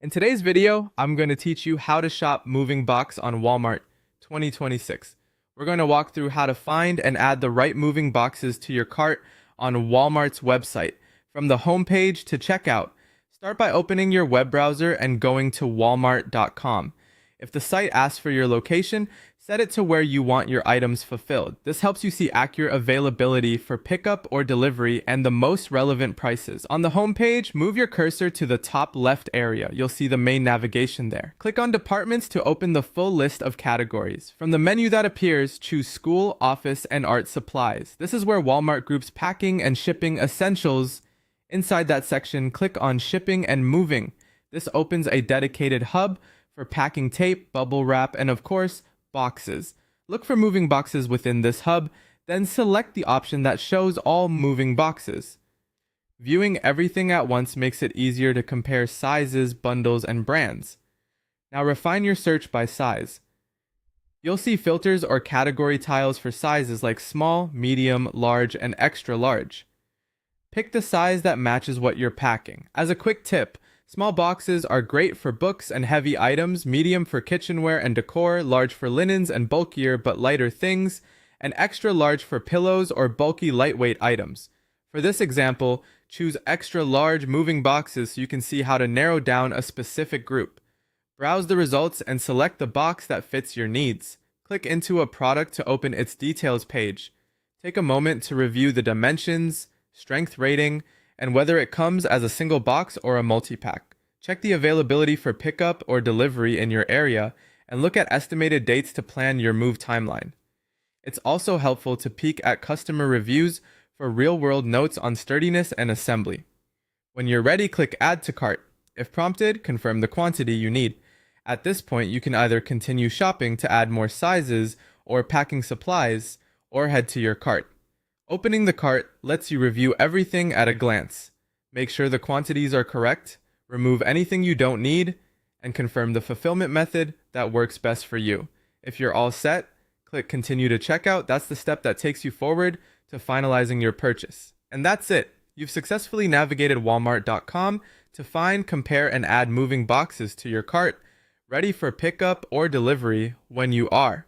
In today's video, I'm going to teach you how to shop moving box on Walmart 2026. We're going to walk through how to find and add the right moving boxes to your cart on Walmart's website, from the homepage to checkout. Start by opening your web browser and going to walmart.com. If the site asks for your location, set it to where you want your items fulfilled. This helps you see accurate availability for pickup or delivery and the most relevant prices. On the home page, move your cursor to the top left area. You'll see the main navigation there. Click on Departments to open the full list of categories. From the menu that appears, choose School, Office, and Art Supplies. This is where Walmart groups packing and shipping essentials. Inside that section, click on Shipping and Moving. This opens a dedicated hub for packing tape, bubble wrap, and of course, boxes. Look for moving boxes within this hub, then select the option that shows all moving boxes. Viewing everything at once makes it easier to compare sizes, bundles, and brands. Now refine your search by size. You'll see filters or category tiles for sizes like small, medium, large, and extra large. Pick the size that matches what you're packing. As a quick tip, small boxes are great for books and heavy items, medium for kitchenware and decor, large for linens and bulkier but lighter things, and extra large for pillows or bulky lightweight items. For this example, choose extra large moving boxes so you can see how to narrow down a specific group. Browse the results and select the box that fits your needs. Click into a product to open its details page. Take a moment to review the dimensions, strength rating, and whether it comes as a single box or a multi-pack. Check the availability for pickup or delivery in your area and look at estimated dates to plan your move timeline. It's also helpful to peek at customer reviews for real-world notes on sturdiness and assembly. When you're ready, click Add to Cart. If prompted, confirm the quantity you need. At this point, you can either continue shopping to add more sizes or packing supplies, or head to your cart. Opening the cart lets you review everything at a glance. Make sure the quantities are correct, remove anything you don't need, and confirm the fulfillment method that works best for you. If you're all set, click Continue to Checkout. That's the step that takes you forward to finalizing your purchase. And that's it. You've successfully navigated walmart.com to find, compare, and add moving boxes to your cart, ready for pickup or delivery when you are.